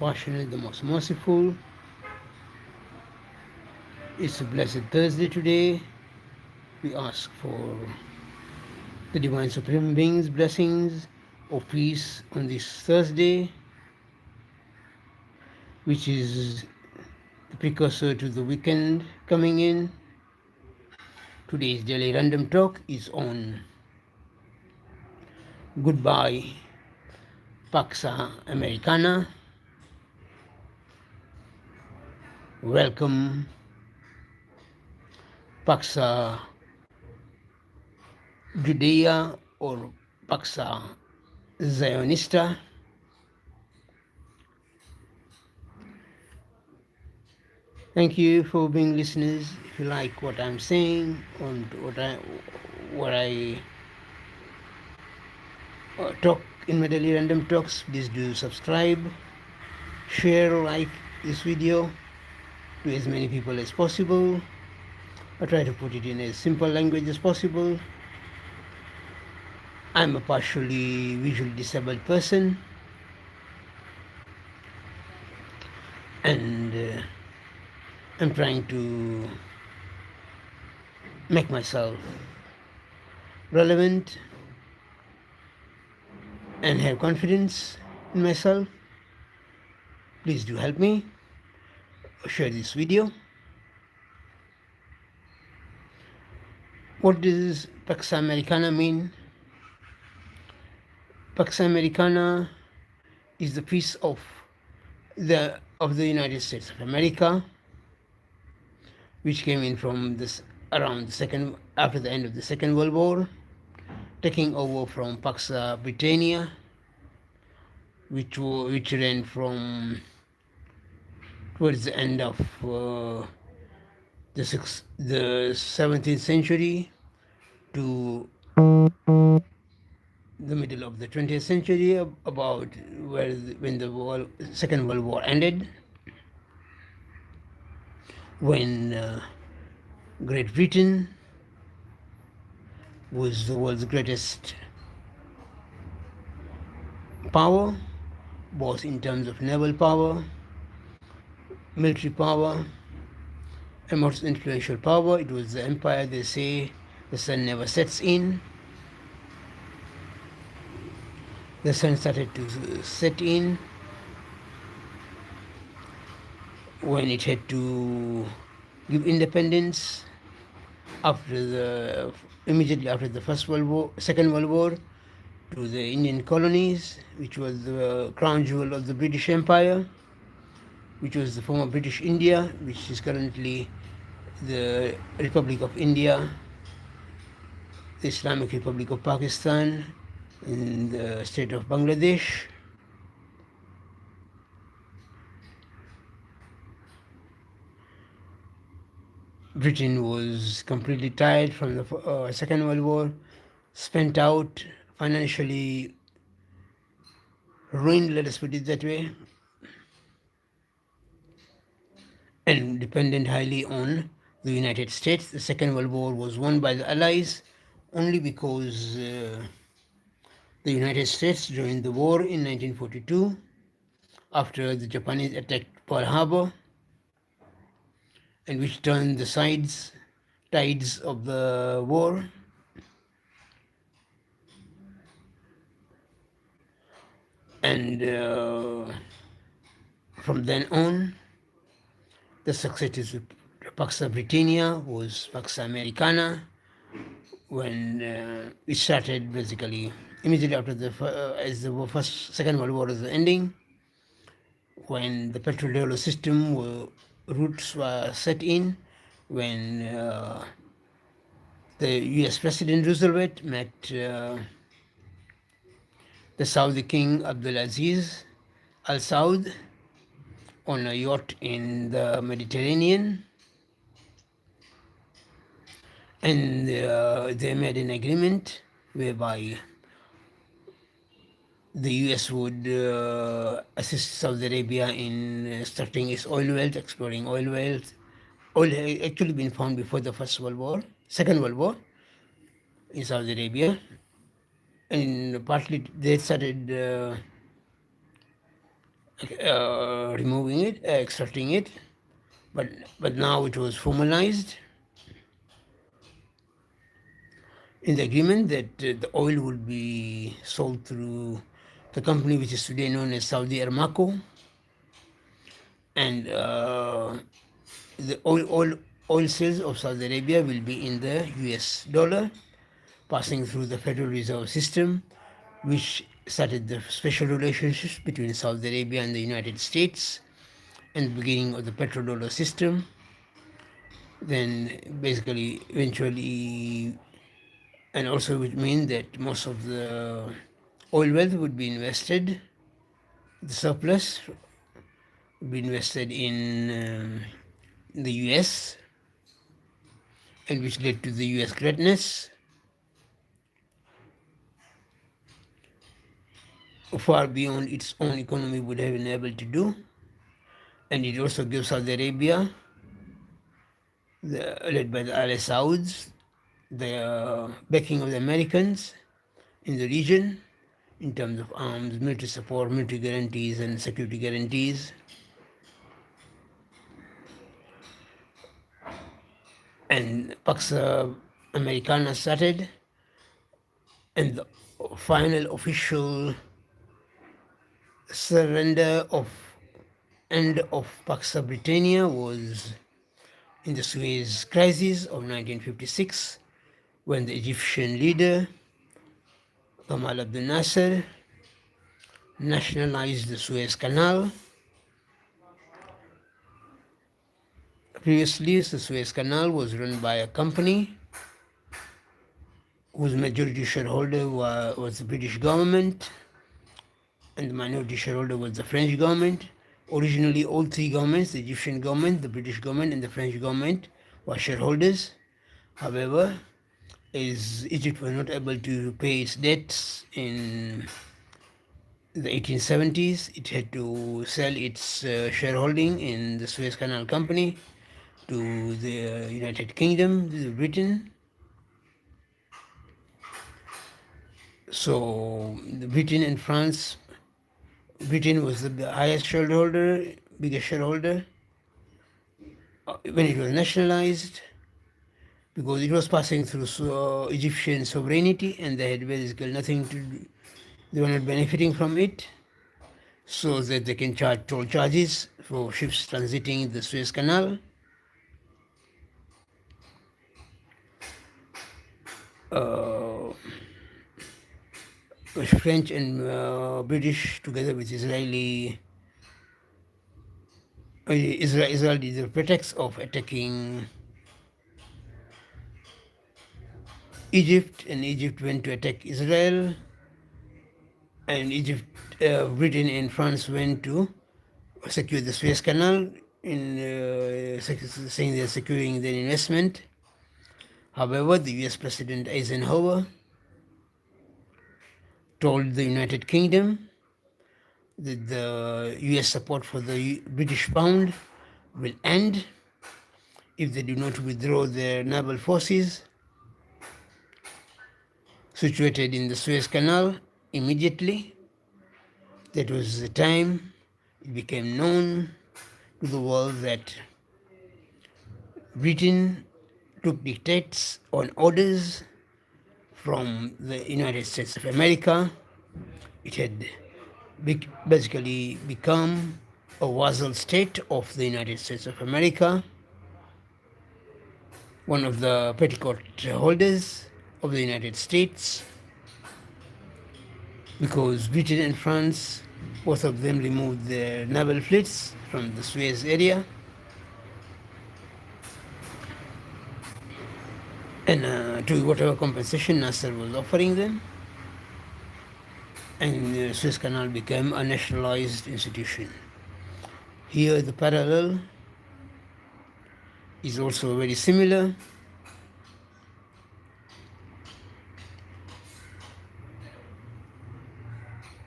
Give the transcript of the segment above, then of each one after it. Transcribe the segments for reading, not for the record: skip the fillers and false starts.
Passionate, the most merciful. It's a blessed Thursday today. We ask for the Divine Supreme Being's blessings of peace on this Thursday, which is the precursor to the weekend coming in. Today's daily random talk is on Goodbye Paxa Americana. Welcome Paxa Judea or Paxa Zionista. Thank you for being listeners. If you like what I'm saying and what I talk in my daily random talks, please do subscribe, share, like this video to as many people as possible. I try to put it in as simple language as possible. I'm a partially visually disabled person, and I'm trying to make myself relevant and have confidence in myself. Please do help me. Share this video. What does Pax Americana mean? Pax Americana is the peace of the United States of America, which came in from this around the second after the end of the Second World War, taking over from Pax Britannia, which ran from towards the end of the 17th century to the middle of the 20th century, about when the Second World War ended, when Great Britain was the world's greatest power, both in terms of naval power, military power, and most influential power. It was the empire they say the sun never sets in. The sun started to set in when it had to give independence immediately after the Second World War, to the Indian colonies, which was the crown jewel of the British Empire, which was the former British India, which is currently the Republic of India, the Islamic Republic of Pakistan, and the state of Bangladesh. Britain was completely tired from the Second World War, spent out, financially ruined, let us put it that way, and dependent highly on the United States. The Second World War was won by the Allies only because the United States joined the war in 1942 after the Japanese attacked Pearl Harbor, and which turned the tides of the war. And from then on, the successor to Pax Britannia was Pax Americana, when it started basically immediately after as the Second World War was ending, when the petrodollar system roots were set in, when the U.S. President Roosevelt met the Saudi King Abdulaziz Al Saud on a yacht in the Mediterranean, and they made an agreement whereby the U.S. would assist Saudi Arabia in extracting its oil wealth, exploring oil wealth. Oil had actually been found before the Second World War in Saudi Arabia, and partly they started removing it, extracting it, but now it was formalized in the agreement that the oil would be sold through the company which is today known as Saudi Aramco, and the oil sales of Saudi Arabia will be in the US dollar, passing through the Federal Reserve System, which started the special relationships between Saudi Arabia and the United States, and the beginning of the petrodollar system. Then basically, eventually, and also would mean that most of the oil wealth would be invested, the surplus would be invested in the US, and which led to the US greatness far beyond its own economy would have been able to do. And it also gives Saudi Arabia, led by the Al Sauds, the backing of the Americans in the region in terms of arms, military support, military guarantees, and security guarantees. And PXa Americana started, and the final official surrender of end of PXa Britannia was in the Suez Crisis of 1956, when the Egyptian leader Gamal Abdel Nasser nationalized the Suez Canal. Previously, the Suez Canal was run by a company whose majority shareholder was the British government, and the minority shareholder was the French government. Originally, all three governments, the Egyptian government, the British government, and the French government, were shareholders. However, as Egypt was not able to pay its debts in the 1870s, it had to sell its shareholding in the Suez Canal Company to the United Kingdom, to Britain. So Britain and France, Britain was the highest shareholder, biggest shareholder when it was nationalized, because it was passing through Egyptian sovereignty, and they had basically nothing to do. They were not benefiting from it, so that they can charge toll charges for ships transiting the Suez Canal. French and British, together with Israel did the pretext of attacking Egypt, and Egypt went to attack Israel, and Britain and France went to secure the Suez Canal in saying they're securing their investment. However, the US President Eisenhower told the United Kingdom that the US support for the British pound will end if they do not withdraw their naval forces situated in the Suez Canal immediately. That was the time it became known to the world that Britain took dictates on orders from the United States of America. It had basically become a vassal state of the United States of America, one of the petticoat holders of the United States, because Britain and France, both of them removed their naval fleets from the Suez area, and to whatever compensation Nasser was offering them, and the Suez Canal became a nationalized institution. Here the parallel is also very similar.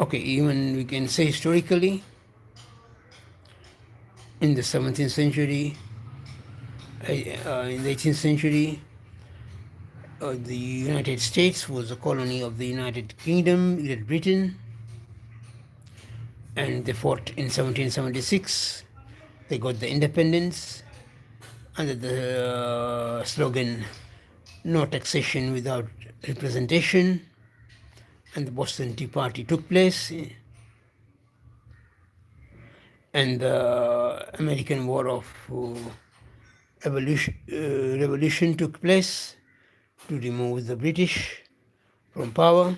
Okay, even we can say historically, in the 17th century, in the 18th century, the United States was a colony of the United Kingdom, Great Britain, and they fought in 1776. They got the independence under the slogan "No taxation without representation," and the Boston Tea Party took place, and the American War of Revolution took place to remove the British from power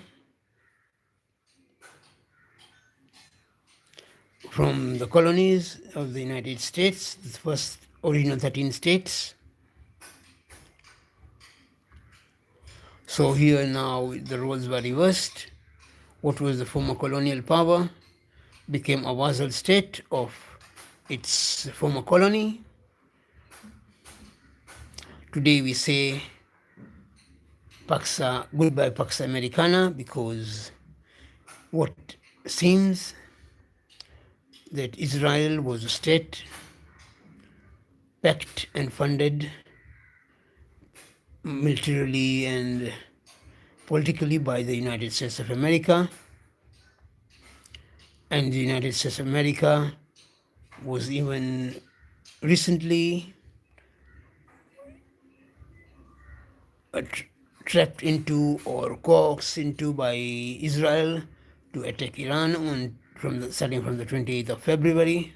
from the colonies of the United States, the first original 13 states. So here now the roles were reversed. What was the former colonial power became a vassal state of its former colony. Today we say goodbye Pax Americana, because what seems that Israel was a state backed and funded militarily and politically by the United States of America, and the United States of America was even recently trapped into or coaxed into by Israel to attack Iran starting from the 28th of February.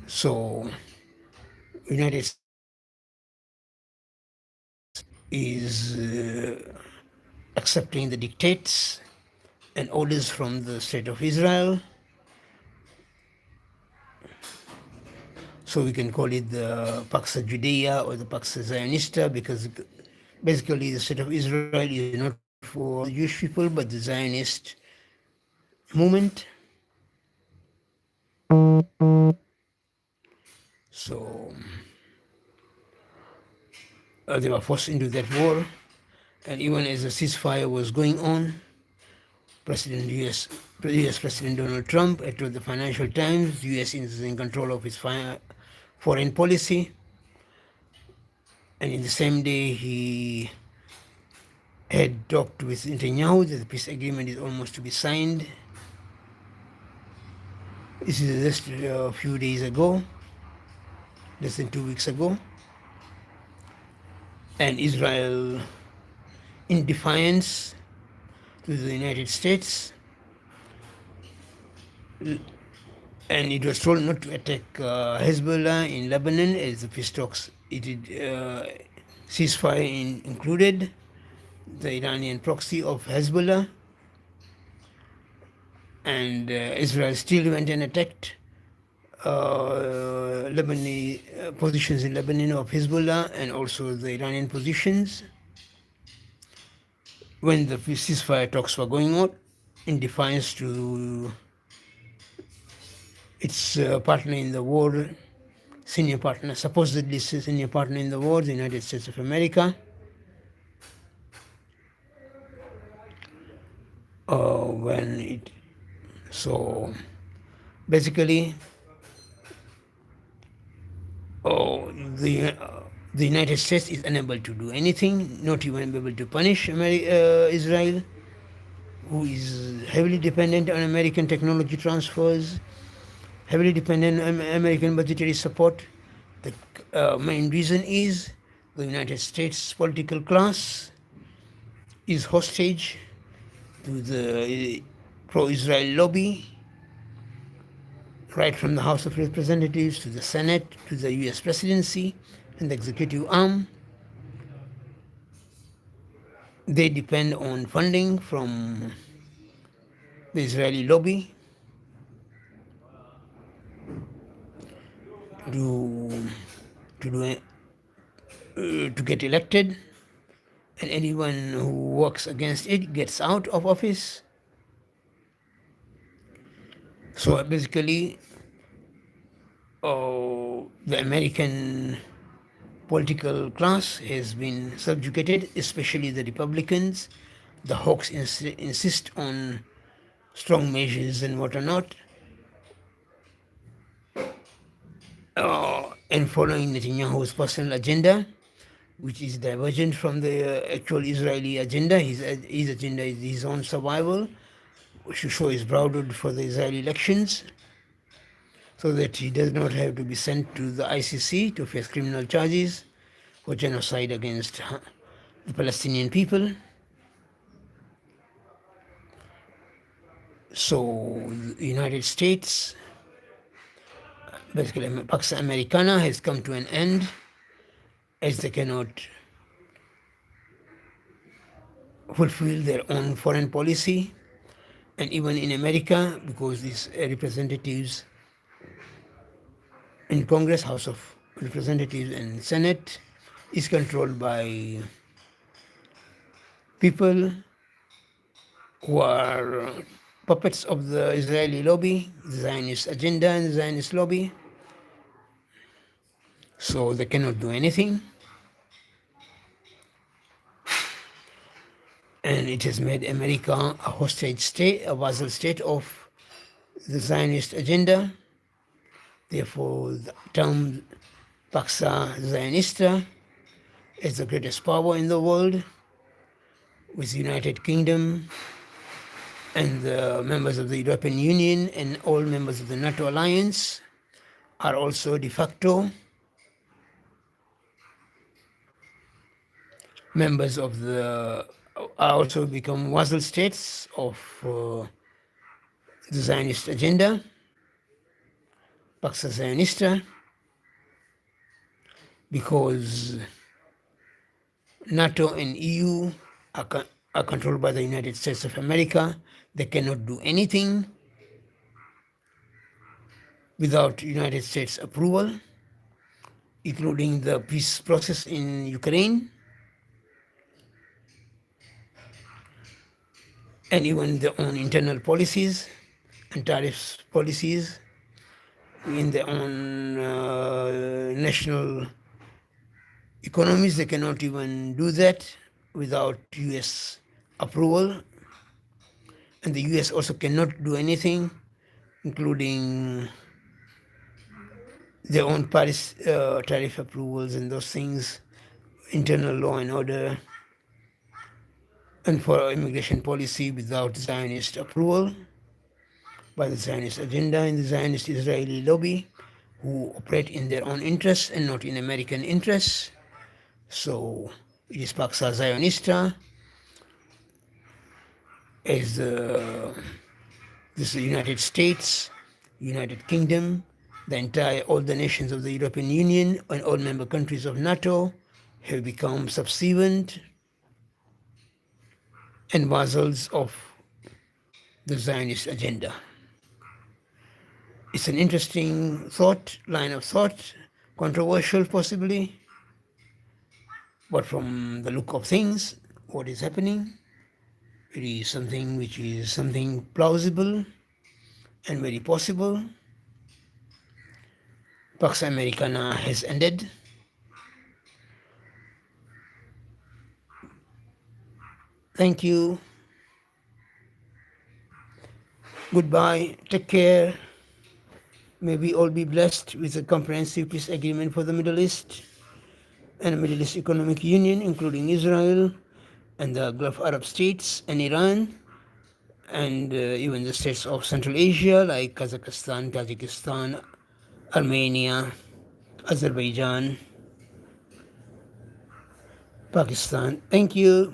So United States is accepting the dictates and orders from the State of Israel. So we can call it the Pax Judea or the Pax Zionista, because basically the State of Israel is not for the Jewish people but the Zionist movement. So they were forced into that war, and even as the ceasefire was going on, US President Donald Trump told the Financial Times the US is in control of its foreign policy, and in the same day he had talked with Netanyahu that the peace agreement is almost to be signed. This is just a few days ago, less than 2 weeks ago, and Israel, in defiance to the United States, and it was told not to attack Hezbollah in Lebanon as the peace talks ceasefire included the Iranian proxy of Hezbollah, and Israel still went and attacked Lebanese positions in Lebanon of Hezbollah and also the Iranian positions when the ceasefire talks were going on, in defiance to its partner in the war, supposedly senior partner in the war, the United States of America. So basically, the United States is unable to do anything, not even able to punish Israel, who is heavily dependent on American technology transfers, heavily dependent on American budgetary support. The main reason is the United States political class is hostage to the pro-Israel lobby, right from the House of Representatives to the Senate to the US presidency and the executive arm. They depend on funding from the Israeli lobby to get elected, and anyone who works against it gets out of office. So basically, the American political class has been subjugated, especially the Republicans. The hawks insist on strong measures and what not, and following Netanyahu's personal agenda which is divergent from the actual Israeli agenda. His agenda is his own survival, to show his brotherhood for the Israeli elections, so that he does not have to be sent to the ICC to face criminal charges for genocide against the Palestinian people. So the United States, basically Pax Americana, has come to an end, as they cannot fulfill their own foreign policy. And even in America, because these representatives in Congress, House of Representatives and Senate is controlled by people who are puppets of the Israeli lobby, the Zionist agenda and the Zionist lobby. So they cannot do anything. And it has made America a hostage state, a vassal state of the Zionist agenda. Therefore, the term Paxa Zionista is the greatest power in the world, with the United Kingdom and the members of the European Union and all members of the NATO alliance are also de facto members of the, are also become vassal states of the Zionist agenda, Pax Zionista, because NATO and EU are controlled by the United States of America. They cannot do anything without United States approval, including the peace process in Ukraine, and even their own internal policies and tariffs policies in their own national economies. They cannot even do that without US approval. And the US also cannot do anything, including their own Paris tariff approvals and those things, internal law and order, and for immigration policy without Zionist approval by the Zionist agenda and the Zionist Israeli lobby, who operate in their own interests and not in American interests. So it is Paxa Zionista as this United States, United Kingdom, all the nations of the European Union and all member countries of NATO have become subservient and vassals of the Zionist agenda. It's an interesting line of thought, controversial possibly, but from the look of things, what is happening, it is something which is something plausible and very possible. Pax Americana has ended. Thank you. Goodbye. Take care. May we all be blessed with a comprehensive peace agreement for the Middle East and a Middle East Economic Union, including Israel and the Gulf Arab states and Iran, and even the states of Central Asia like Kazakhstan, Tajikistan, Armenia, Azerbaijan, Pakistan. Thank you.